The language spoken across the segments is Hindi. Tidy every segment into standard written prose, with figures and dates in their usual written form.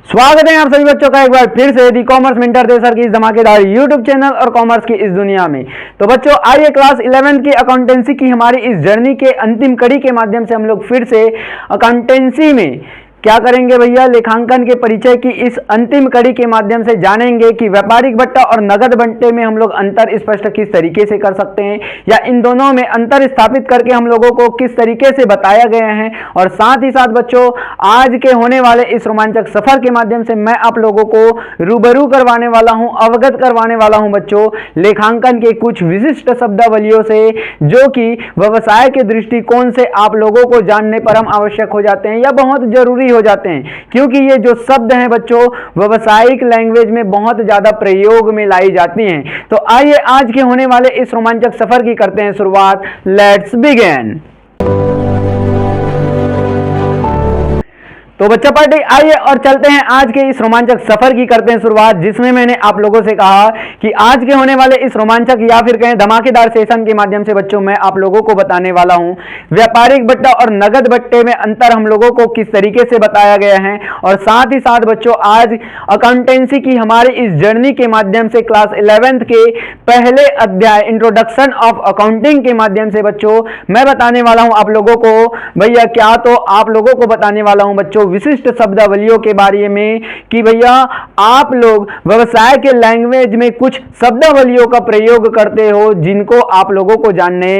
स्वागत है आप सभी बच्चों का एक बार फिर से दी कॉमर्स मेंटर सर की इस धमाकेदार यूट्यूब चैनल और कॉमर्स की इस दुनिया में। तो बच्चों आइए क्लास 11 की अकाउंटेंसी की हमारी इस जर्नी के अंतिम कड़ी के माध्यम से हम लोग फिर से अकाउंटेंसी में क्या करेंगे भैया, लेखांकन के परिचय की इस अंतिम कड़ी के माध्यम से जानेंगे कि व्यापारिक बट्टा और नगद बट्टे में हम लोग अंतर स्पष्ट किस तरीके से कर सकते हैं या इन दोनों में अंतर स्थापित करके हम लोगों को किस तरीके से बताया गया है। और साथ ही साथ बच्चों आज के होने वाले इस रोमांचक सफर के माध्यम से मैं आप लोगों को रूबरू करवाने वाला हूं, अवगत करवाने वाला हूं बच्चों लेखांकन के कुछ विशिष्ट शब्दावलियों से जो कि व्यवसाय के दृष्टिकोण से आप लोगों को जानने परम आवश्यक हो जाते हैं या बहुत जरूरी हो जाते हैं, क्योंकि ये जो शब्द हैं बच्चों व्यावसायिक लैंग्वेज में बहुत ज्यादा प्रयोग में लाई जाती हैं। तो आइए आज के होने वाले इस रोमांचक सफर की करते हैं शुरुआत। Let's begin. तो बच्चा पार्टी आइए और चलते हैं आज के इस रोमांचक सफर की करते हैं शुरुआत, जिसमें मैंने आप लोगों से कहा कि आज के होने वाले इस रोमांचक या फिर कहें धमाकेदार सेशन के माध्यम से बच्चों मैं आप लोगों को बताने वाला हूं व्यापारिक बट्टा और नगद बट्टे में अंतर हम लोगों को किस तरीके से बताया गया है। और साथ ही साथ बच्चों आज अकाउंटेंसी की हमारी इस जर्नी के माध्यम से क्लास 11th के पहले अध्याय इंट्रोडक्शन ऑफ अकाउंटिंग के माध्यम से बच्चों मैं बताने वाला हूं आप लोगों को भैया क्या, तो आप लोगों को बताने वाला हूं बच्चों विशिष्ट शब्दावलियों के बारे में कि भैया आप लोग व्यवसाय के लैंग्वेज में कुछ शब्दावलियों का प्रयोग करते हो जिनको आप लोगों को जानने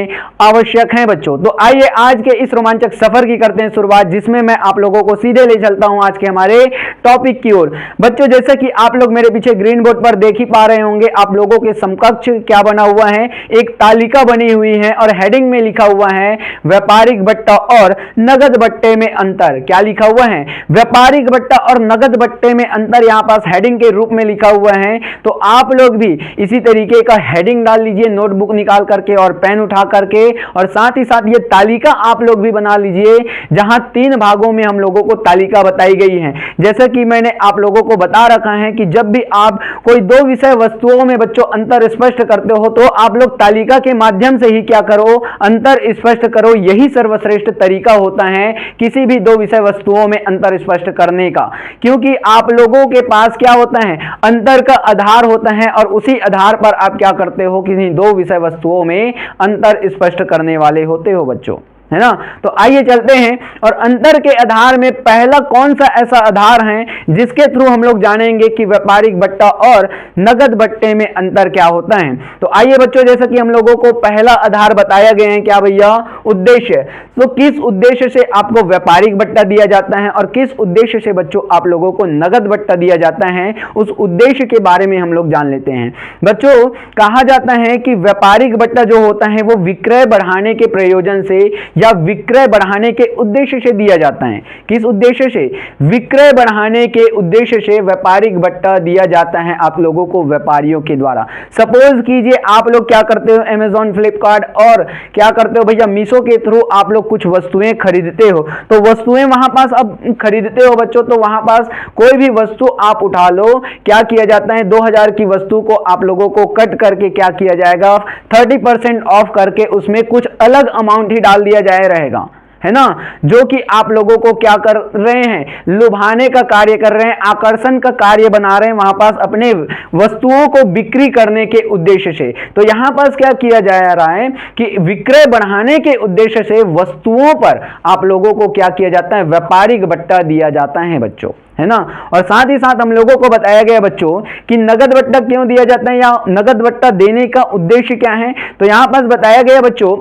आवश्यक है बच्चों। तो आइए आज के इस रोमांचक सफर की करते हैं शुरुआत, जिसमें मैं आप लोगों को सीधे ले चलता हूं आज के हमारे टॉपिक की ओर। बच्चों जैसे कि आप लोग मेरे पीछे ग्रीन बोर्ड पर देख ही पा रहे होंगे आप लोगों के समकक्ष क्या बना हुआ है, एक तालिका बनी हुई है और हेडिंग में लिखा हुआ है व्यापारिक बट्टा और नगद बट्टे में अंतर। क्या लिखा हुआ है? व्यापारिक बट्टा और नगद बट्टे में अंतर यहां पास हेडिंग के रूप में लिखा हुआ है। तो आप लोग भी इसी तरीके का हेडिंग डाल लीजिए नोटबुक निकाल करके और पेन उठा करके, और साथ ही साथ ये तालिका आप लोग भी बना लीजिए जहां 3 भागों में हम लोगों को तालिका बताई गई है। जैसे कि मैंने आप लोगों को बता रखा है कि जब भी आप कोई 2 विषय वस्तुओं में बच्चों अंतर स्पष्ट करते हो तो आप लोग तालिका के माध्यम से ही क्या करो, अंतर स्पष्ट करो। यही सर्वश्रेष्ठ तरीका होता है किसी भी 2 विषय वस्तुओं में अंतर स्पष्ट करने का, क्योंकि आप लोगों के पास क्या होता है, अंतर का आधार होता है और उसी आधार पर आप क्या करते हो, किसी 2 विषय वस्तुओं में अंतर स्पष्ट करने वाले होते हो बच्चों, है ना। तो आइए चलते हैं और अंतर के आधार में पहला कौन सा ऐसा आधार है जिसके थ्रू हम लोग जानेंगे कि व्यापारिक बट्टा और नगद बट्टे में अंतर क्या होता है। तो आइए बच्चों जैसा कि हम लोगों को पहला आधार बताया गया है क्या भैया, उद्देश्य। तो किस उद्देश्य से आपको व्यापारिक बट्टा दिया जाता है और किस उद्देश्य से बच्चों आप लोगों को नगद बट्टा दिया जाता है, उस उद्देश्य के बारे में हम लोग जान लेते हैं। बच्चों कहा जाता है कि व्यापारिक बट्टा जो होता है वो विक्रय बढ़ाने के प्रयोजन से या विक्रय बढ़ाने के उद्देश्य से दिया जाता है। किस उद्देश्य से? विक्रय बढ़ाने के उद्देश्य से व्यापारिक बट्टा दिया जाता है आप लोगों को व्यापारियों के द्वारा। सपोज कीजिए आप लोग क्या करते हो, अमेज़न, फ्लिपकार्ट और क्या करते हो भैया मीशो के थ्रू आप लोग कुछ वस्तुएं खरीदते हो। तो वस्तुएं वहां पास अब खरीदते हो बच्चों, तो वहां पास कोई भी वस्तु आप उठा लो, क्या किया जाता है, 2000 की वस्तु को आप लोगों को कट करके क्या किया जाएगा, 30% ऑफ करके उसमें कुछ अलग अमाउंट ही डाल दिया जाए रहेगा, है ना, जो कि आप लोगों को क्या कर रहे हैं, लुभाने का कार्य कर रहे हैं, आकर्षण का कार्य बना रहे हैं वहां पास अपने वस्तुओं को बिक्री करने के उद्देश्य से। तो यहां पास क्या किया जा रहा है कि विक्रय बढ़ाने के उद्देश्य से वस्तुओं पर आप लोगों को क्या किया जाता है, व्यापारिक बट्टा दिया जाता है बच्चों, है ना। और साथ ही साथ हम लोगों को बताया गया बच्चों कि नगद बट्टा क्यों दिया जाता है या नगद बट्टा देने का उद्देश्य क्या है। तो यहां पास बताया गया बच्चों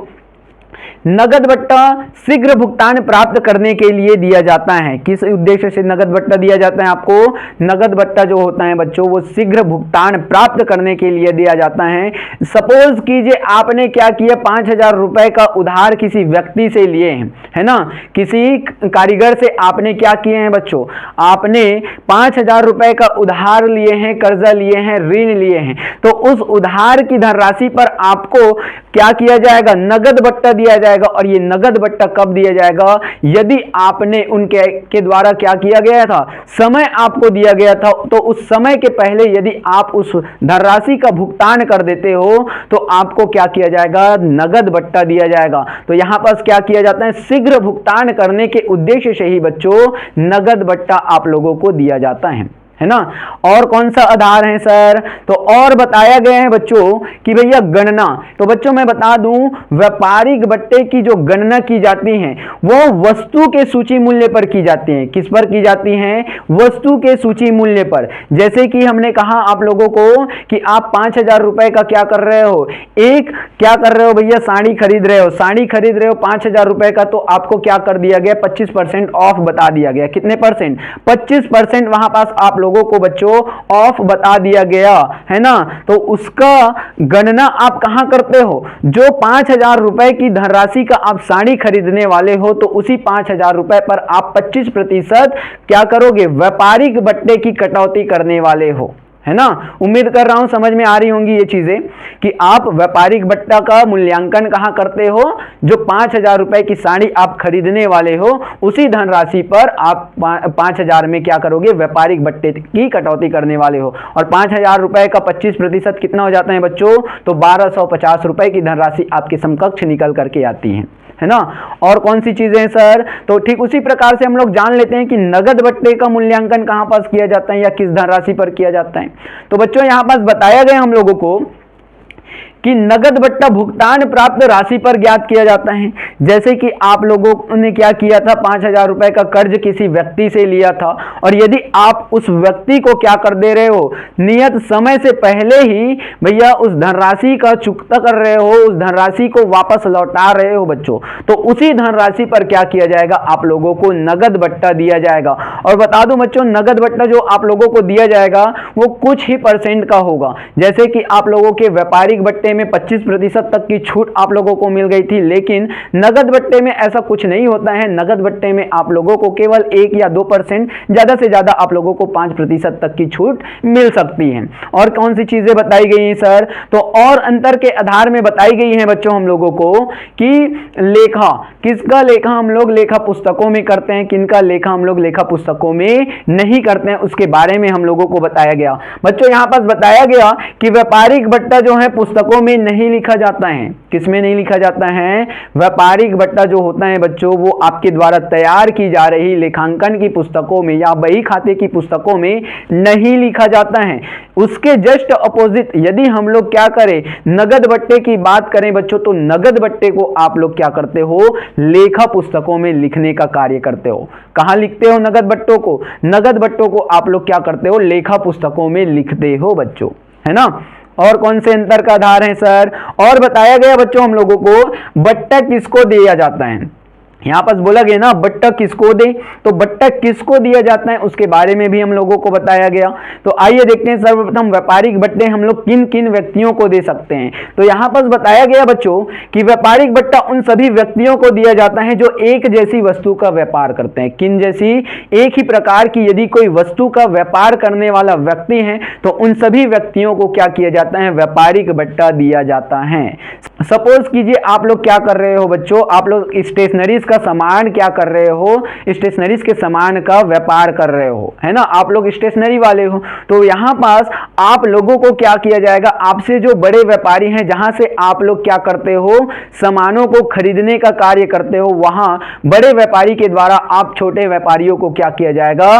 नगद बट्टा शीघ्र भुगतान प्राप्त करने के लिए दिया जाता है। किस उद्देश्य से नगद बट्टा दिया जाता है आपको? नगद बट्टा जो होता है बच्चों वो शीघ्र भुगतान प्राप्त करने के लिए दिया जाता है। सपोज कीजिए आपने क्या किया, 5000 रुपए का उधार किसी व्यक्ति से लिए हैं, है ना, किसी कारीगर से आपने क्या किए हैं बच्चों, आपने 5000 रुपए का उधार लिए हैं, कर्जा लिए हैं, ऋण लिए हैं। तो उस उधार की धनराशि पर आपको क्या किया जाएगा, नगद बट्टा दिया दिया जाएगा और ये नगद बट्टा कब दिया जाएगा? यदि आपने उनके के द्वारा क्या किया गया था, समय आपको दिया गया था, तो उस समय के पहले यदि आप उस धनराशि का भुगतान कर देते हो तो आपको क्या किया जाएगा? नगद बट्टा दिया जाएगा। तो यहां पर क्या किया जाता है? शीघ्र भुगतान करने के उद्देश्य से ही बच्चों नगद बट्टा आप लोगों को दिया जाता है ना। और कौन सा आधार है सर? तो और बताया गया है बच्चों कि भैया गणना। तो बच्चों मैं बता दूं, व्यापारिक बट्टे की जो गणना की जाती है वो वस्तु के सूची मूल्य पर की जाती है। किस पर की जाती है? वस्तु के सूची मूल्य पर। जैसे कि हमने कहा आप लोगों को कि आप 5,000 रुपए का क्या कर रहे हो, एक क्या कर रहे हो भैया, साड़ी खरीद रहे हो, साड़ी खरीद रहे हो 5,000 रुपए का, तो आपको क्या कर दिया गया? 25% ऑफ बता दिया गया। कितने परसेंट? 25% वहां पास आप लोगों को बच्चों ऑफ बता दिया गया, है ना। तो उसका गणना आप कहां करते हो? जो 5,000 रुपए की धनराशि का आप साड़ी खरीदने वाले हो, तो उसी 5,000 रुपए पर आप 25% क्या करोगे? व्यापारिक बट्टे की कटौती करने वाले हो, है ना। उम्मीद कर रहा हूं समझ में आ रही होंगी ये चीजें कि आप व्यापारिक बट्टा का मूल्यांकन कहां करते हो? जो 5,000 रुपए की साड़ी आप खरीदने वाले हो, उसी धनराशि पर आप 5,000 में क्या करोगे? व्यापारिक बट्टे की कटौती करने वाले हो। और 5,000 रुपए का 25% कितना हो जाता है बच्चों? तो 1,250 रुपए की धनराशि आपके समकक्ष निकल करके आती है ना। और कौन सी चीजें हैं सर? तो ठीक उसी प्रकार से हम लोग जान लेते हैं कि नगद बट्टे का मूल्यांकन कहां पास किया जाता है या किस धनराशि पर किया जाता है। तो बच्चों यहां पास बताया गया हम लोगों को कि नगद बट्टा भुगतान प्राप्त राशि पर ज्ञात किया जाता है। जैसे कि आप लोगों ने क्या किया था? 5,000 रुपए का कर्ज किसी व्यक्ति से लिया था, और यदि आप उस व्यक्ति को क्या कर दे रहे हो? नियत समय से पहले ही भैया उस धनराशि का चुकता कर रहे हो, उस धनराशि को वापस लौटा रहे हो बच्चों, तो उसी धनराशि पर क्या किया जाएगा? आप लोगों को नगद बट्टा दिया जाएगा। और बता दूं बच्चों, नगद बट्टा जो आप लोगों को दिया जाएगा वो कुछ ही % का होगा। जैसे कि आप लोगों के व्यापारिक बट्टे में 25% तक की छूट आप लोगों को मिल गई थी, लेकिन नगद बट्टे में ऐसा कुछ नहीं होता है। नगद बट्टे में आप लोगों को केवल 1 या 2%, ज्यादा से ज्यादा आप लोगों को 5% तक की छूट मिल सकती है। और कौन सी चीजें बताई गई हैं सर? तो और अंतर के आधार में बताई गई है बच्चों हम लोगों को कि लेखा, किसका लेखा हम लोग लेखा पुस्तकों में करते हैं, किनका लेखा हम लोग लेखा पुस्तकों में नहीं करते हैं, उसके बारे में हम लोगों को बताया गया। बच्चों यहां पास बताया गया कि व्यापारिक बट्टा जो है पुस्तकों में नहीं लिखा जाता है। किसमें नहीं लिखा जाता है? व्यापारिक बट्टा जो होता है बच्चों वो आपके द्वारा तैयार की जा रही लेखांकन की पुस्तकों में या बही खाते की पुस्तकों में नहीं लिखा जाता है। उसके जस्ट अपोजिट यदि हम लोग क्या करें, नगद बट्टे की बात करें बच्चों, तो नगद बट्टे को आप लोग क्या करते हो? लेखा पुस्तकों में लिखने का कार्य करते हो। कहां लिखते हो नगद बट्टों को? नगद बट्टों को आप लोग क्या करते हो? लेखा पुस्तकों में लिखते हो बच्चों, है ना। और कौन से अंतर का आधार है सर? और बताया गया बच्चों हम लोगों को बट्टा किसको दिया जाता है। यहां पास बोला गया ना बट्टा किसको दे, तो बट्टा किसको दिया जाता है उसके बारे में भी हम लोगों को बताया गया। तो आइए देखते हैं सर्वप्रथम व्यापारिक बट्टे हम लोग किन किन व्यक्तियों को दे सकते हैं। तो यहां पास बताया गया बच्चों कि व्यापारिक बट्टा उन सभी व्यक्तियों को दिया जाता है जो एक जैसी वस्तु का व्यापार करते हैं। किन जैसी? एक ही प्रकार की यदि कोई वस्तु का व्यापार करने वाला व्यक्ति है तो उन सभी व्यक्तियों को क्या किया जाता है? व्यापारिक बट्टा दिया जाता है। सपोज कीजिए आप लोग क्या कर रहे हो बच्चों, आप लोग स्टेशनरीज का सामान क्या कर रहे हो? स्टेशनरीज के सामान का व्यापार कर रहे हो, है ना। आप लोग स्टेशनरी वाले हो, तो यहां पास आप लोगों को क्या किया जाएगा? आपसे जो बड़े व्यापारी हैं, जहां से आप लोग क्या करते हो? सामानों को खरीदने का कार्य करते हो, वहां बड़े व्यापारी के द्वारा आप छोटे व्यापारियों को क्या किया जाएगा?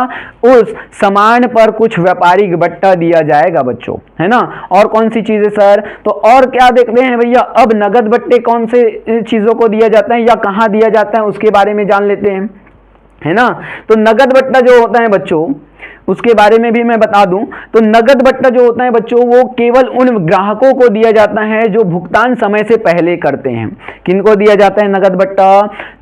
उस सामान पर कुछ व्यापारिक बट्टा दिया जाएगा बच्चों, है ना। और कौन सी चीजें सर? तो और क्या देखते हैं भैया, अब नगद बट्टे कौन से चीजों को दिया जाता है या कहां दिया जाता है उसके बारे में जान लेते हैं, है ना। तो नगद बट्टा जो होता है बच्चों उसके बारे में भी मैं बता दूं, तो नगद बट्टा जो होता है बच्चों वो केवल उन ग्राहकों को दिया जाता है जो भुगतान समय से पहले करते हैं। किनको दिया जाता है नगद बट्टा?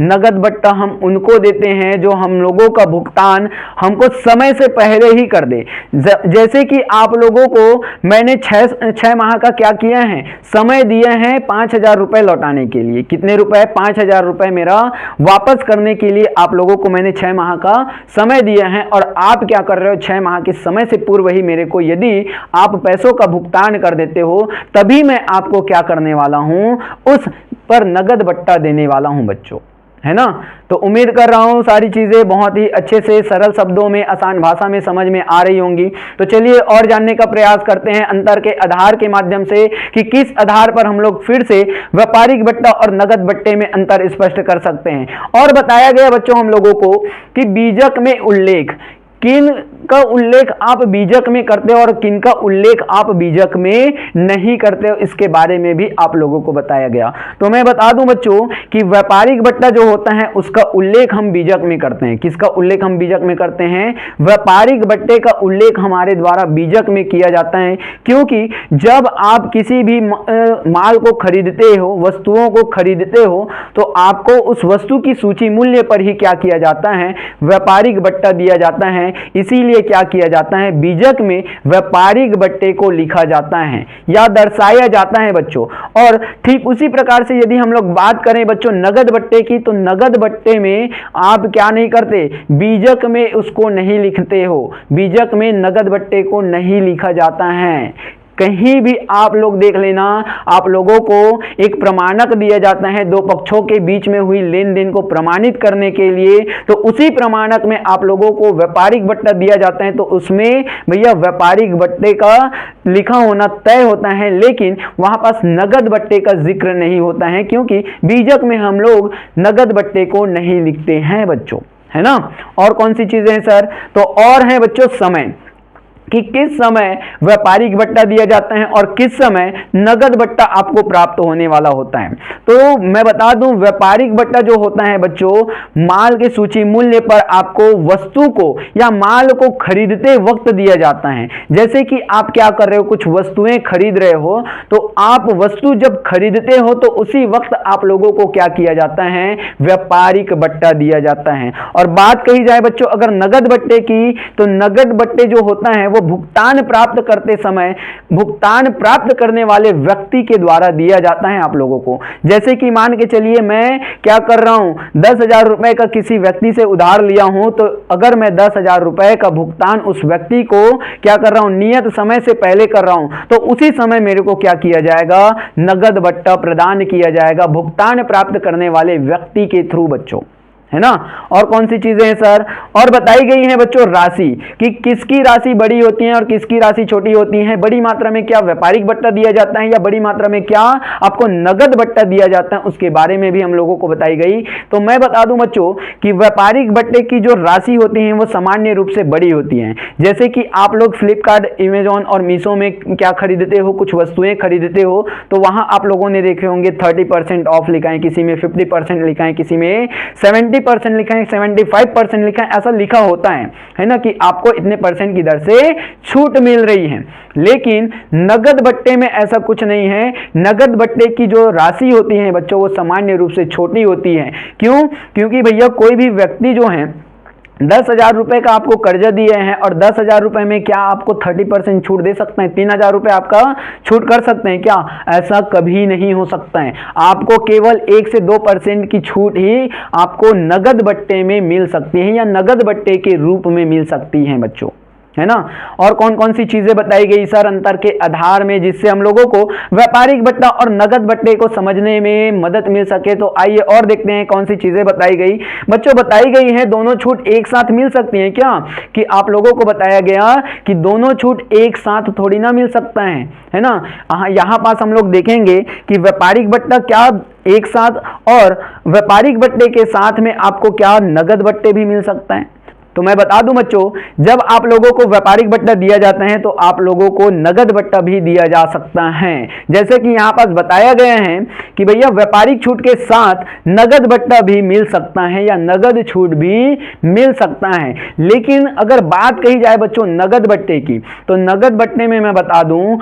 नगद बट्टा हम उनको देते हैं जो हम लोगों का भुगतान हमको समय से पहले ही कर दे। जैसे कि आप लोगों को मैंने 6 माह का क्या किया है? समय दिए हैं 5,000 रुपए लौटाने के लिए। कितने रुपए? 5,000 रुपए मेरा वापस करने के लिए आप लोगों को मैंने 6 माह का समय दिया है, और आप क्या कर रहे हो? 6 माह के समय से पूर्व ही मेरे को यदि आप पैसों का भुगतान कर देते हो, तभी मैं आपको क्या करने वाला हूं? उस पर नगद बट्टा देने वाला हूं बच्चों, है ना। तो उम्मीद कर रहा हूं सारी चीजें बहुत ही अच्छे से सरल शब्दों में आसान भाषा में समझ में आ रही होंगी। तो चलिए और जानने का प्रयास करते हैं अंतर के आधार के माध्यम से कि किस आधार पर हम लोग फिर से व्यापारिक बट्टा और नगद बट्टे में अंतर स्पष्ट कर सकते हैं। और बताया गया बच्चों हम लोगों को कि बीजक में उल्लेख, किन का उल्लेख आप बीजक में करते हो और किन का उल्लेख आप बीजक में नहीं करते हो, इसके बारे में भी आप लोगों को बताया गया। तो मैं बता दूं बच्चों कि व्यापारिक बट्टा जो होता है उसका उल्लेख हम बीजक में करते हैं। किसका उल्लेख हम बीजक में करते हैं? व्यापारिक बट्टे का उल्लेख हमारे द्वारा बीजक में किया जाता है, क्योंकि जब आप किसी भी माल को खरीदते हो, वस्तुओं को खरीदते हो, तो आपको उस वस्तु की सूची मूल्य पर ही क्या किया जाता है? व्यापारिक बट्टा दिया जाता है। इसीलिए क्या किया जाता है? बीजक में व्यापारिक बट्टे को लिखा जाता है या दर्शाया जाता है बच्चों। और ठीक उसी प्रकार से यदि हम लोग बात करें बच्चों नगद बट्टे की, तो नगद बट्टे में आप क्या नहीं करते? बीजक में उसको नहीं लिखते हो, बीजक में नगद बट्टे को नहीं लिखा जाता है। कहीं भी आप लोग देख लेना, आप लोगों को एक प्रमाणक दिया जाता है दो पक्षों के बीच में हुई लेन देन को प्रमाणित करने के लिए, तो उसी प्रमाणक में आप लोगों को व्यापारिक बट्टा दिया जाता है। तो उसमें भैया व्यापारिक बट्टे का लिखा होना तय होता है, लेकिन वहां पास नगद बट्टे का जिक्र नहीं होता है, क्योंकि बीजक में हम लोग नगद बट्टे को नहीं लिखते हैं बच्चों, है ना। और कौन सी चीजें हैं सर? तो और है बच्चों समय, कि किस समय व्यापारिक बट्टा दिया जाता है और किस समय नगद बट्टा आपको प्राप्त होने वाला होता है। तो मैं बता दूं व्यापारिक बट्टा जो होता है बच्चों, माल के सूची मूल्य पर आपको वस्तु को या माल को खरीदते वक्त दिया जाता है। जैसे कि आप क्या कर रहे हो, कुछ वस्तुएं खरीद रहे हो, तो आप वस्तु जब खरीदते हो तो उसी वक्त आप लोगों को क्या किया जाता है? व्यापारिक बट्टा दिया जाता है। और बात कही जाए बच्चों अगर नगद बट्टे की, तो नगद बट्टे जो होता है वो भुगतान प्राप्त करते समय भुगतान प्राप्त करने वाले व्यक्ति के द्वारा दिया जाता है आप लोगों को। जैसे कि मान के चलिए मैं क्या कर रहा हूं, 10,000 रुपए का किसी व्यक्ति से उधार लिया हूं, तो अगर मैं 10,000 रुपए का भुगतान उस व्यक्ति को क्या कर रहा हूं? नियत समय से पहले कर रहा हूं, तो उसी समय मेरे को क्या किया जाएगा? नगद बट्टा प्रदान किया जाएगा भुगतान प्राप्त करने वाले व्यक्ति के थ्रू बच्चों, है ना। और कौन सी चीजें हैं सर? और बताई गई है बच्चों राशि, कि किसकी राशि बड़ी होती है और किसकी राशि छोटी होती है। बड़ी मात्रा में क्या व्यापारिक बट्टा दिया जाता है या बड़ी मात्रा में क्या आपको नगद बट्टा दिया जाता है, उसके बारे में भी हम लोगों को बताई गई। तो मैं बता दूं बच्चों कि व्यापारिक बट्टे की जो राशि होती है वो सामान्य रूप से बड़ी होती है। जैसे कि आप लोग फ्लिपकार्ट, अमेजॉन और मीशो में क्या खरीदते हो, कुछ वस्तुएं खरीदते हो, तो वहां आप लोगों ने देखे होंगे 30% ऑफ लिखा है, किसी में 50% लिखा है, किसी में 70% लिखा है, 75% लिखा है, ऐसा लिखा होता है ना, कि आपको इतने परसेंट की दर से छूट मिल रही है। लेकिन नगद बट्टे में ऐसा कुछ नहीं है। नगद बट्टे की जो राशि होती है बच्चों वो सामान्य रूप से छोटी होती है। क्यों? क्योंकि भैया कोई भी व्यक्ति जो है 10,000 रुपए का आपको कर्जा दिए हैं और 10,000 रुपए में क्या आपको 30% छूट दे सकते हैं? 3,000 रुपए आपका छूट कर सकते हैं क्या? ऐसा कभी नहीं हो सकता है। आपको केवल 1 से 2% की छूट ही आपको नगद बट्टे में मिल सकती है या नगद बट्टे के रूप में मिल सकती है बच्चों, है ना। और कौन कौन सी चीजें बताई गई सर अंतर के आधार में, जिससे हम लोगों को व्यापारिक बट्टा और नगद बट्टे को समझने में मदद मिल सके? तो आइए और देखते हैं कौन सी चीजें बताई गई। बच्चों बताई गई है दोनों छूट एक साथ मिल सकती हैं क्या? कि आप लोगों को बताया गया कि दोनों छूट एक साथ थोड़ी ना मिल सकता है ना। यहां पास हम लोग देखेंगे कि व्यापारिक बट्टा क्या एक साथ, और व्यापारिक बट्टे के साथ में आपको क्या नगद बट्टे भी मिल सकता है। तो मैं बता दूं बच्चों, जब आप लोगों को व्यापारिक बट्टा दिया जाता है तो आप लोगों को नगद बट्टा भी दिया जा सकता है। जैसे कि यहां पास बताया गया है कि भैया व्यापारिक छूट के साथ नगद बट्टा भी मिल सकता है या नगद छूट भी मिल सकता है। लेकिन अगर बात कही जाए बच्चों नगद बट्टे की, तो नगद बट्टे में मैं बता दूं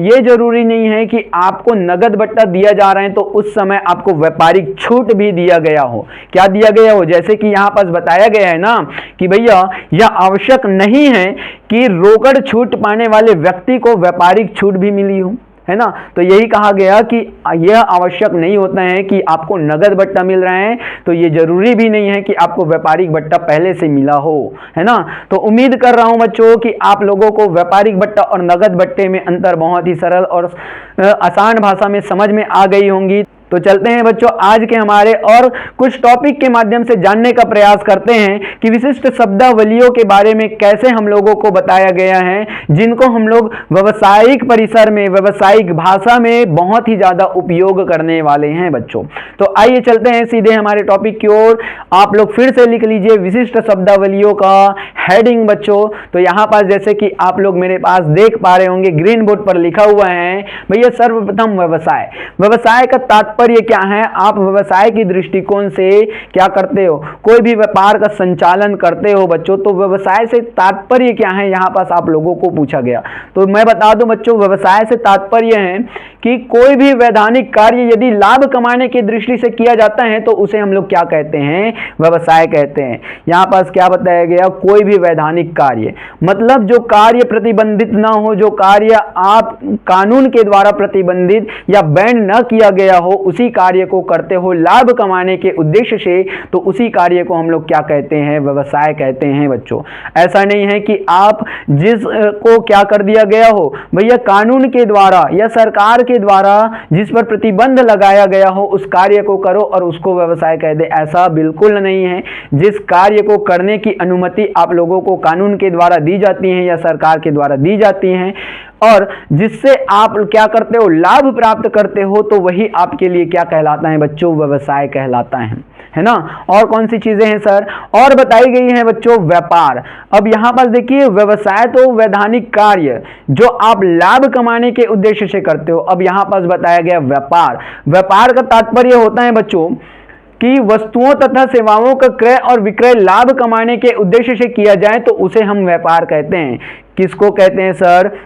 ये जरूरी नहीं है कि आपको नगद बट्टा दिया जा रहा है तो उस समय आपको व्यापारिक छूट भी दिया गया हो। क्या दिया गया हो? जैसे कि यहां पास बताया गया है ना कि भैया यह आवश्यक नहीं है कि रोकड़ छूट पाने वाले व्यक्ति को व्यापारिक छूट भी मिली हो, है ना। तो यही कहा गया कि यह आवश्यक नहीं होता है कि आपको नगद बट्टा मिल रहा है, तो यह जरूरी भी नहीं है कि आपको व्यापारिक बट्टा पहले से मिला हो, है ना। तो उम्मीद कर रहा हूं बच्चों कि आप लोगों को व्यापारिक बट्टा और नगद बट्टे में अंतर बहुत ही सरल और आसान भाषा में समझ में आ गई होंगी। तो चलते हैं बच्चों आज के हमारे और कुछ टॉपिक के माध्यम से जानने का प्रयास करते हैं कि विशिष्ट शब्दावलियों के बारे में कैसे हम लोगों को बताया गया है, जिनको हम लोग व्यावसायिक परिसर में, व्यावसायिक भाषा में बहुत ही ज्यादा उपयोग करने वाले हैं बच्चों। तो आइए चलते हैं सीधे हमारे टॉपिक की ओर। आप लोग फिर से लिख लीजिए विशिष्ट शब्दावलियों का हेडिंग बच्चों। तो यहां पास जैसे कि आप लोग मेरे पास देख पा रहे होंगे ग्रीन बोर्ड पर लिखा हुआ है भैया, सर्वप्रथम व्यवसाय। व्यवसाय का तात्पर्य क्या है? आप व्यवसाय की दृष्टिकोण से क्या करते हो? कोई भी व्यापार का संचालन करते हो बच्चों, तो व्यवसाय से तात्पर्य क्या है, यहां पास आप लोगों को पूछा गया। तो मैं बता दूं बच्चों, व्यवसाय से तात्पर्य है कि कोई भी वैधानिक कार्य यदि लाभ कमाने की दृष्टि से किया जाता है तो उसे हम लोग क्या कहते हैं? व्यवसाय कहते हैं। यहां पास क्या बताया गया? कोई भी वैधानिक कार्य, मतलब जो कार्य प्रतिबंधित ना हो, जो कार्य आप कानून के द्वारा प्रतिबंधित या बैन न किया गया हो, उसी कार्य को करते हो लाभ कमाने के उद्देश्य से, तो उसी कार्य को हम लोग क्या कहते हैं? व्यवसाय कहते हैं बच्चों। ऐसा नहीं है कि आप जिस को क्या कर दिया गया हो भैया, कानून के द्वारा या सरकार के द्वारा जिस पर प्रतिबंध लगाया गया हो उस कार्य को करो और उसको व्यवसाय कह दे, ऐसा बिल्कुल नहीं है। जिस कार्य को करने की अनुमति आप लोगों को कानून के द्वारा दी जाती है या सरकार के द्वारा दी जाती है और जिससे आप क्या करते हो? लाभ प्राप्त करते हो, तो वही आपके लिए क्या कहलाता है बच्चों? व्यवसाय कहलाता है ना। और कौन सी चीजें हैं सर? और बताई गई है बच्चों व्यापार। अब यहां पर देखिए, व्यवसाय तो वैधानिक कार्य जो आप लाभ कमाने के उद्देश्य से करते हो। अब यहां पर बताया गया व्यापार। व्यापार का तात्पर्य होता है बच्चों कि वस्तुओं तथा सेवाओं का क्रय और विक्रय लाभ कमाने के उद्देश्य से किया जाए तो उसे हम व्यापार कहते हैं। किसको कहते हैं सर?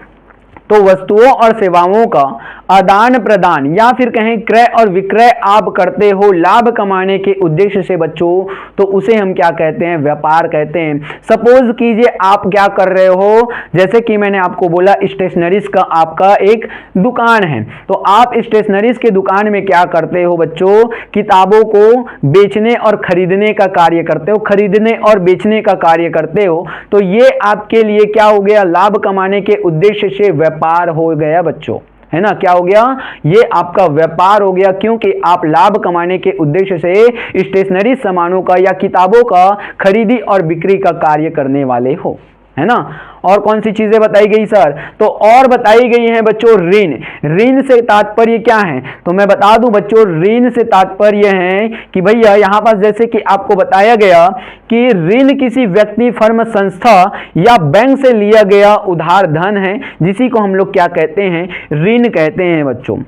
तो वस्तुओं और सेवाओं का आदान प्रदान या फिर कहें क्रय और विक्रय आप करते हो लाभ कमाने के उद्देश्य से बच्चों, तो उसे हम क्या कहते हैं? व्यापार कहते हैं। सपोज कीजिए आप क्या कर रहे हो, जैसे कि मैंने आपको बोला स्टेशनरीज का आपका एक दुकान है, तो आप स्टेशनरीज के दुकान में क्या करते हो बच्चों? किताबों को बेचने और खरीदने का कार्य करते हो, खरीदने और बेचने का कार्य करते हो। तो ये आपके लिए क्या हो गया? लाभ कमाने के उद्देश्य से व्यापार हो गया बच्चों, है ना। क्या हो गया? ये आपका व्यापार हो गया, क्योंकि आप लाभ कमाने के उद्देश्य से स्टेशनरी सामानों का या किताबों का खरीदी और बिक्री का कार्य करने वाले हो, है ना। और कौन सी चीजें बताई गई सर? तो और बताई गई है बच्चों ऋण। ऋण से तात्पर्य क्या है? तो मैं बता दूं बच्चों, ऋण से तात्पर्य है कि भैया यहां पास जैसे कि आपको बताया गया कि ऋण किसी व्यक्ति, फर्म, संस्था या बैंक से लिया गया उधार धन है, जिसी को हम लोग क्या कहते हैं? ऋण कहते हैं बच्चों।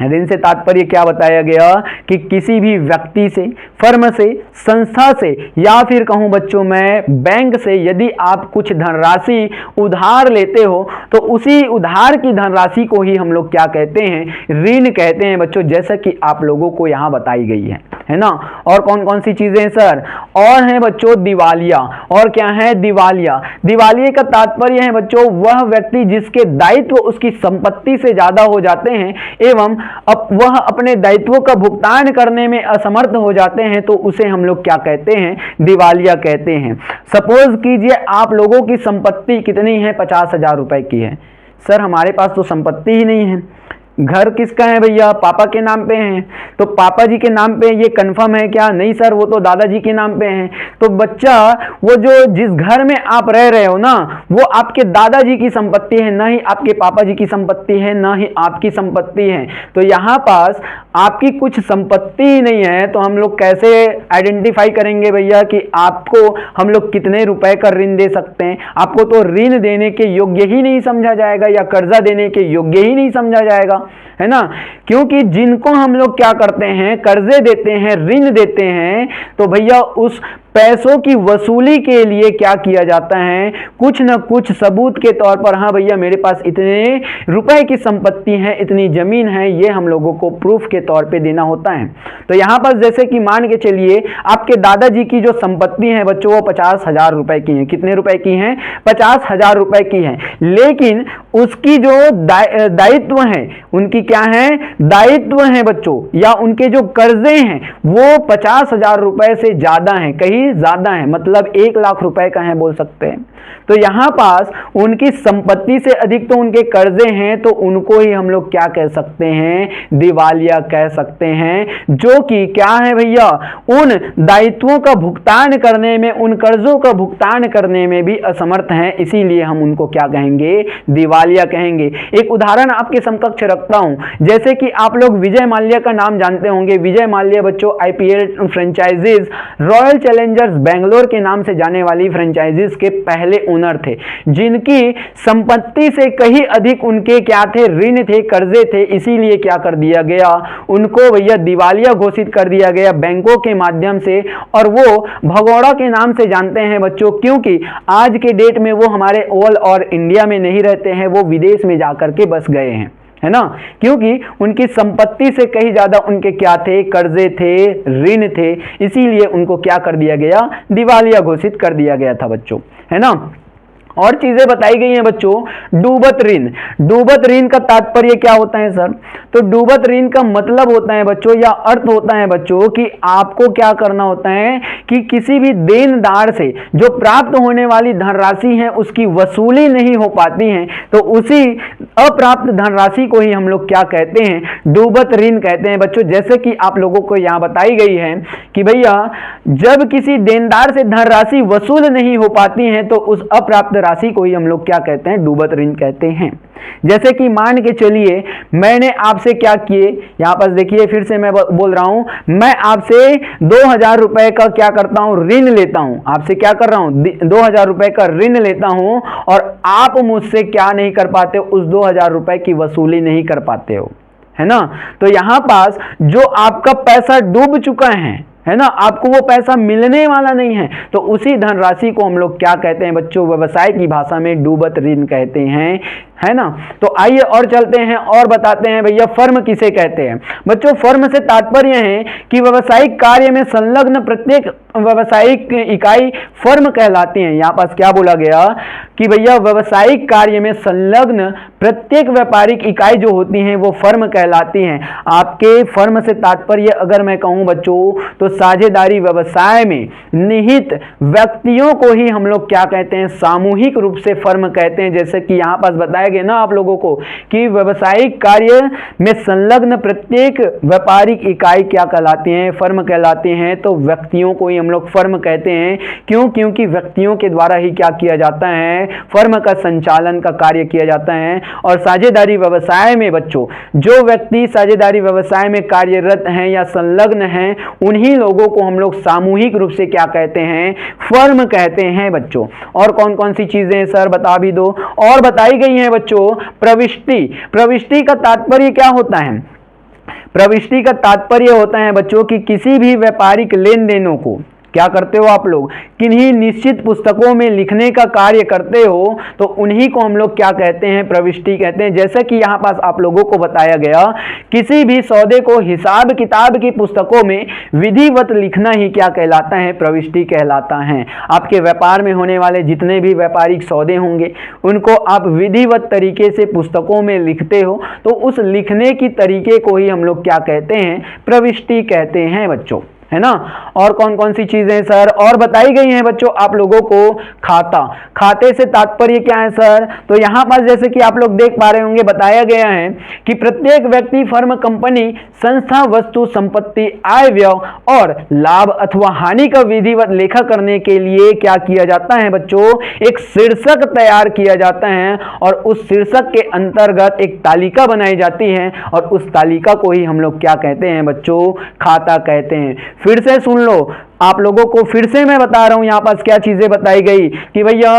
ऋण से तात्पर्य क्या बताया गया कि किसी भी व्यक्ति से, फर्म से, संस्था से या फिर कहूं बच्चों मैं बैंक से यदि आप कुछ धनराशि उधार लेते हो तो उसी उधार की धनराशि को ही हम लोग क्या कहते हैं? ऋण कहते हैं बच्चों, जैसा कि आप लोगों को यहां बताई गई है ना। और कौन कौन सी चीजें हैं सर? और है बच्चों दिवालिया। और क्या है? दिवालिया। दिवालिये का तात्पर्य है बच्चों वह व्यक्ति जिसके दायित्व उसकी संपत्ति से ज्यादा हो जाते हैं एवं अब वह अपने दायित्वों का भुगतान करने में असमर्थ हो जाते हैं, तो उसे हम लोग क्या कहते हैं? दिवालिया कहते हैं। सपोज कीजिए आप लोगों की संपत्ति कितनी है? 50,000 रुपए की है। सर हमारे पास तो संपत्ति ही नहीं है। घर किसका है भैया? पापा के नाम पे है। तो पापा जी के नाम पे ये कंफर्म है क्या? नहीं सर, वो तो दादाजी के नाम पे है। तो बच्चा वो जो जिस घर में आप रह रहे हो ना, वो आपके दादाजी की संपत्ति है, ना ही आपके पापा जी की संपत्ति है, ना ही आपकी संपत्ति है। तो यहाँ पास आपकी कुछ संपत्ति ही नहीं है, तो हम लोग कैसे आइडेंटिफाई करेंगे भैया कि आपको हम लोग कितने रुपए का ऋण दे सकते हैं? आपको तो ऋण देने के योग्य ही नहीं समझा जाएगा या कर्जा देने के योग्य ही नहीं समझा जाएगा, है ना। क्योंकि जिनको हम लोग क्या करते हैं? कर्जे देते हैं, ऋण देते हैं, तो भैया उस पैसों की वसूली के लिए क्या किया जाता है? कुछ न कुछ सबूत के तौर पर, हाँ भैया मेरे पास इतने रुपए की संपत्ति है, इतनी जमीन है, ये हम लोगों को प्रूफ के तौर पे देना होता है। तो यहां पर जैसे कि मान के चलिए आपके दादाजी की जो संपत्ति है बच्चों वो 50,000 रुपए की है। कितने रुपए की है? 50,000 रुपए की है। लेकिन उसकी जो दायित्व है, उनकी क्या है? दायित्व है बच्चों, या उनके जो कर्जे हैं वो 50,000 रुपए से ज्यादा हैं। कहीं भी ज्यादा है, मतलब 1 लाख रुपए का है बोल सकते हैं। तो यहां पास उनकी संपत्ति से अधिक तो उनके कर्जे हैं, तो उनको ही हम लोग क्या कह सकते हैं, दिवालिया कह सकते हैं, जो कि क्या है भैया, उन दायित्वों का भुगतान करने में, उन कर्जों का भुगतान करने में भी असमर्थ हैं, इसीलिए हम उनको क्या कहेंगे, दिवालिया कहेंगे। एक उदाहरण आपके समकक्ष रखता हूं, जैसे कि आप लोग विजय माल्या का नाम जानते होंगे। विजय माल्या बच्चों IPL franchises royal Challengers Bangalore के नाम से जाने वाली फ्रेंचाइजीज के पहले ओनर थे, जिनकी संपत्ति से कहीं अधिक उनके क्या थे, ऋण थे, कर्जे थे। इसीलिए क्या कर दिया गया, उनको भैया दिवालिया घोषित कर दिया गया बैंकों के माध्यम से। और वो भगोड़ा के नाम से जानते हैं बच्चों, क्योंकि आज के डेट में वो हमारे ऑल और इंडिया में नहीं रहते हैं, वो विदेश में जाकर के बस गए हैं, है ना, क्योंकि उनकी संपत्ति से कहीं ज्यादा उनके क्या थे, कर्जे थे, ऋण थे। इसीलिए उनको क्या कर दिया गया, दिवालिया घोषित कर दिया गया था बच्चों, है ना। और चीजें बताई गई हैं बच्चों। डूबत ऋण, डूबत ऋण का तात्पर्य क्या होता है सर, तो डूबत ऋण का मतलब होता है बच्चों, या अर्थ होता है बच्चों, कि आपको क्या करना होता है कि किसी भी देनदार से जो प्राप्त होने वाली धनराशि है उसकी वसूली नहीं हो पाती है, तो उसी अप्राप्त धनराशि को ही हम लोग क्या कहते हैं, डूबत ऋण कहते हैं बच्चों। जैसे कि आप लोगों को यहां बताई गई है कि भैया जब किसी देनदार से धनराशि वसूल नहीं हो पाती है, तो उस अप्राप्त राशि को ही हम लोग क्या कहते हैं, डूबत ऋण कहते हैं। जैसे कि मान के चलिए मैंने आपसे क्या किए, यहां पर देखिए फिर से मैं बोल रहा हूं, मैं आपसे 2000 रुपए का क्या करता हूं, ऋण लेता हूं। आपसे क्या कर रहा हूं, 2000 रुपए का ऋण लेता हूं, और आप मुझसे क्या नहीं कर पाते, उस 2000 रुपए की वसूली नहीं कर पाते हो, है ना। तो यहां पास जो आपका पैसा डूब चुका है ना, आपको वो पैसा मिलने वाला नहीं है, तो उसी धनराशि को हम लोग क्या कहते हैं बच्चों, व्यवसाय की भाषा में डूबत ऋण कहते हैं, है ना। तो आइए और चलते हैं और बताते हैं भैया फर्म किसे कहते हैं। बच्चों फर्म से तात्पर्य है कि व्यवसायिक कार्य में संलग्न प्रत्येक व्यवसायिक इकाई फर्म कहलाती है। यहां पास क्या बोला गया कि भैया व्यवसायिक कार्य में संलग्न प्रत्येक व्यापारिक इकाई जो होती हैं वो फर्म कहलाती हैं। आपके फर्म से तात्पर्य अगर मैं कहूं बच्चों, तो साझेदारी व्यवसाय में निहित व्यक्तियों को ही हम लोग क्या कहते हैं, सामूहिक रूप से फर्म कहते हैं। जैसे कि यहां पास बताया गया ना आप लोगों को कि व्यवसायिक कार्य में संलग्न प्रत्येक व्यापारिक इकाई क्या कहलाती हैं, फर्म कहलाती हैं। तो व्यक्तियों को ही हम लोग फर्म कहते हैं। क्यों, क्योंकि व्यक्तियों के द्वारा ही क्या किया जाता है, फर्म का संचालन का कार्य किया जाता है। और साझेदारी व्यवसाय में बच्चों जो व्यक्ति साझेदारी व्यवसाय में कार्यरत हैं या संलग्न हैं, उन्हीं लोगों को हम लोग सामूहिक रूप से क्या कहते हैं, फर्म कहते हैं बच्चों। और कौन कौन सी चीजें सर बता भी दो। और बताई गई हैं बच्चों प्रविष्टि। प्रविष्टि का तात्पर्य क्या होता है, प्रविष्टि का तात्पर्य होता है बच्चों कि किसी भी व्यापारिक लेन देनों को क्या करते हो आप लोग, किन्हीं निश्चित पुस्तकों में लिखने का कार्य करते हो, तो उन्हीं को हम लोग क्या कहते हैं, प्रविष्टि कहते हैं। जैसे कि यहां पास आप लोगों को बताया गया, किसी भी सौदे को हिसाब किताब की पुस्तकों में विधिवत लिखना ही क्या कहलाता है, प्रविष्टि कहलाता है। आपके व्यापार में होने वाले जितने भी व्यापारिक सौदे होंगे उनको आप विधिवत तरीके से पुस्तकों में लिखते हो, तो उस लिखने की तरीके को ही हम लोग क्या कहते हैं, प्रविष्टि कहते हैं बच्चों, है ना। और कौन कौन सी चीजें सर और बताई गई हैं बच्चों आप लोगों को, खाता। खाते से तात्पर्य क्या है सर, तो यहां पर जैसे कि आप लोग देख पा रहे होंगे बताया गया है कि प्रत्येक व्यक्ति, फर्म, कंपनी, संस्था, वस्तु, संपत्ति, आय, व्यय और लाभ अथवा हानि का विधिवत लेखा करने के लिए क्या किया जाता है बच्चों, एक शीर्षक तैयार किया जाता है। और उस शीर्षक के अंतर्गत एक तालिका बनाई जाती है, और उस तालिका को ही हम लोग क्या कहते हैं बच्चों, खाता कहते हैं। फिर से सुन लो, आप लोगों को फिर से मैं बता रहा हूं यहां पास क्या चीजें बताई गई कि भैया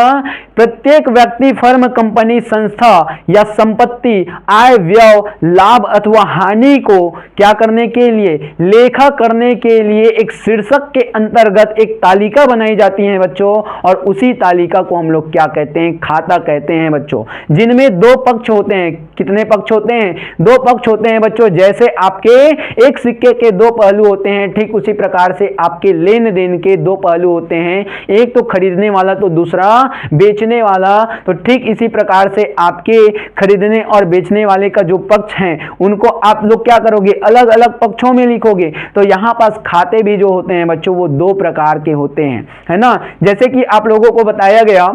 प्रत्येक व्यक्ति, फर्म, कंपनी, संस्था या संपत्ति, आय, व्यय, लाभ अथवा हानि को क्या करने के लिए, लेखा करने के लिए एक शीर्षक के अंतर्गत एक तालिका बनाई जाती है बच्चों, और उसी तालिका को हम लोग क्या कहते हैं, खाता कहते हैं बच्चों। जिनमें दो पक्ष होते हैं, कितने पक्ष होते हैं? दो पक्ष होते हैं बच्चों। जैसे आपके एक सिक्के के दो पहलू होते हैं, ठीक उसी प्रकार से आपके लेन देन के दो पहलू होते हैं, एक तो खरीदने वाला तो दूसरा बेचने वाला। तो ठीक इसी प्रकार से आपके खरीदने और बेचने वाले का जो पक्ष है उनको आप लोग क्या करोगे? अलग अलग पक्षों में लिखोगे। तो यहां पास खाते भी जो होते हैं बच्चों वो दो प्रकार के होते हैं, है ना। जैसे कि आप लोगों को बताया गया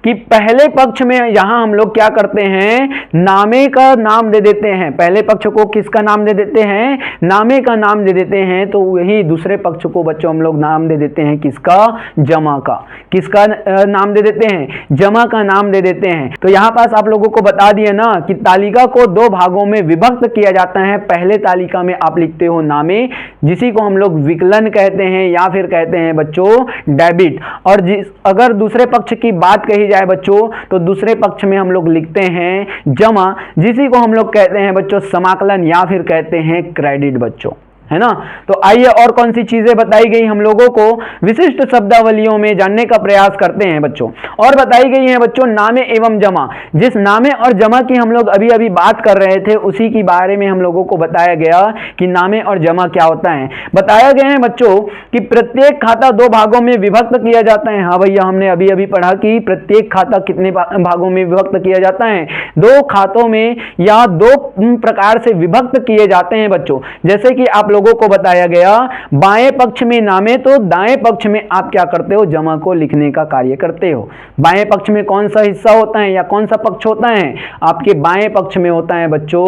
कि पहले पक्ष में यहां हम लोग क्या करते हैं? नामे का नाम दे देते हैं। पहले पक्ष को किसका नाम दे देते हैं? नामे का नाम दे देते हैं। तो वही दूसरे पक्ष को बच्चों हम लोग नाम दे देते हैं किसका? जमा का। किसका नाम दे देते हैं? जमा का नाम दे देते हैं। तो यहां पास आप लोगों को बता दिया ना कि तालिका को दो भागों में विभक्त किया जाता है। पहले तालिका में आप लिखते हो नामे, जिसी को हम लोग विकलन कहते हैं या फिर कहते हैं बच्चों डेबिट। और अगर दूसरे पक्ष की बात कही जाए बच्चों तो दूसरे पक्ष में हम लोग लिखते हैं जमा, जिसी को हम लोग कहते हैं बच्चों समाकलन या फिर कहते हैं क्रेडिट बच्चों, है ना। तो आइए और कौन सी चीजें बताई गई हम लोगों को विशिष्ट शब्दावलियों में जानने का प्रयास करते हैं बच्चों। और बताई गई है बच्चों नामे एवं जमा। जिस नामे और जमा की हम लोग अभी अभी बात कर रहे थे उसी के बारे में हम लोगों को बताया गया कि नामे और जमा क्या होता है। बताया गया है बच्चों कि प्रत्येक खाता दो भागों में विभक्त किया जाता है। हाँ भैया, हमने अभी अभी पढ़ा कि प्रत्येक खाता कितने भागों में विभक्त किया जाता है? दो खातों में या दो प्रकार से विभक्त किए जाते हैं बच्चों। जैसे कि आप लोगों को बताया गया बाएं पक्ष में नामे तो दाएं पक्ष में आप क्या करते हो? जमा को लिखने का कार्य करते हो। बाएं पक्ष में कौन सा हिस्सा होता है या कौन सा पक्ष होता है? आपके बाएं पक्ष में होता है बच्चों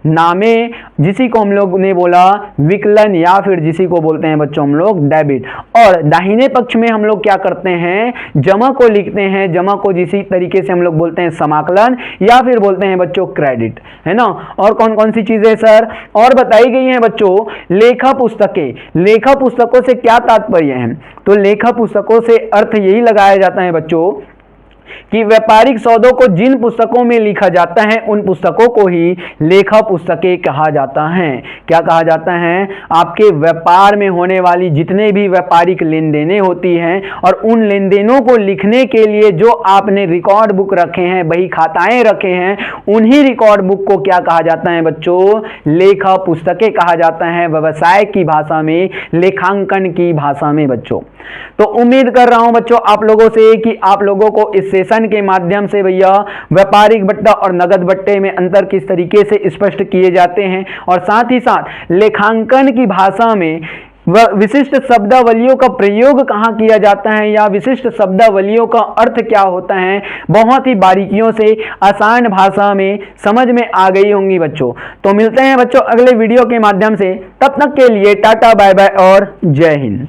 नामे, जिसी को हम लोग ने बोला विकलन या फिर जिसी को बोलते हैं बच्चों हम लोग डेबिट। और दाहिने पक्ष में हम लोग क्या करते हैं? जमा को लिखते हैं। जमा को जिसी तरीके से हम लोग बोलते हैं समाकलन या फिर बोलते हैं बच्चों क्रेडिट, है ना। और कौन कौन सी चीजें सर और बताई गई हैं बच्चों? लेखा पुस्तकें। लेखा पुस्तकों से क्या तात्पर्य है? तो लेखा पुस्तकों से अर्थ यही लगाया जाता है बच्चों कि व्यापारिक सौदों को जिन पुस्तकों में लिखा जाता है उन पुस्तकों को ही लेखा पुस्तकें कहा जाता है। क्या कहा जाता है? आपके व्यापार में होने वाली जितने भी व्यापारिक लेन देनें होती हैं और उन लेन देनों को लिखने के लिए जो आपने रिकॉर्ड बुक रखे हैं, बही खाताएं रखे हैं, उन्हीं रिकॉर्ड बुक को क्या कहा जाता है बच्चों? लेखा पुस्तकें कहा जाता है। व्यवसाय की भाषा में, लेखांकन की भाषा में बच्चों। तो उम्मीद कर रहा हूं बच्चों आप लोगों से कि आप लोगों को इस सेशन के माध्यम से भैया व्यापारिक बट्टा और नगद बट्टे में अंतर किस तरीके से स्पष्ट किए जाते हैं और साथ ही साथ लेखांकन की भाषा में विशिष्ट शब्दावलियों का प्रयोग कहाँ किया जाता है या विशिष्ट शब्दावलियों का अर्थ क्या होता है, बहुत ही बारीकियों से आसान भाषा में समझ में आ गई होंगी बच्चों। तो मिलते हैं बच्चों अगले वीडियो के माध्यम से। तब तक के लिए टाटा बाय बाय और जय हिंद।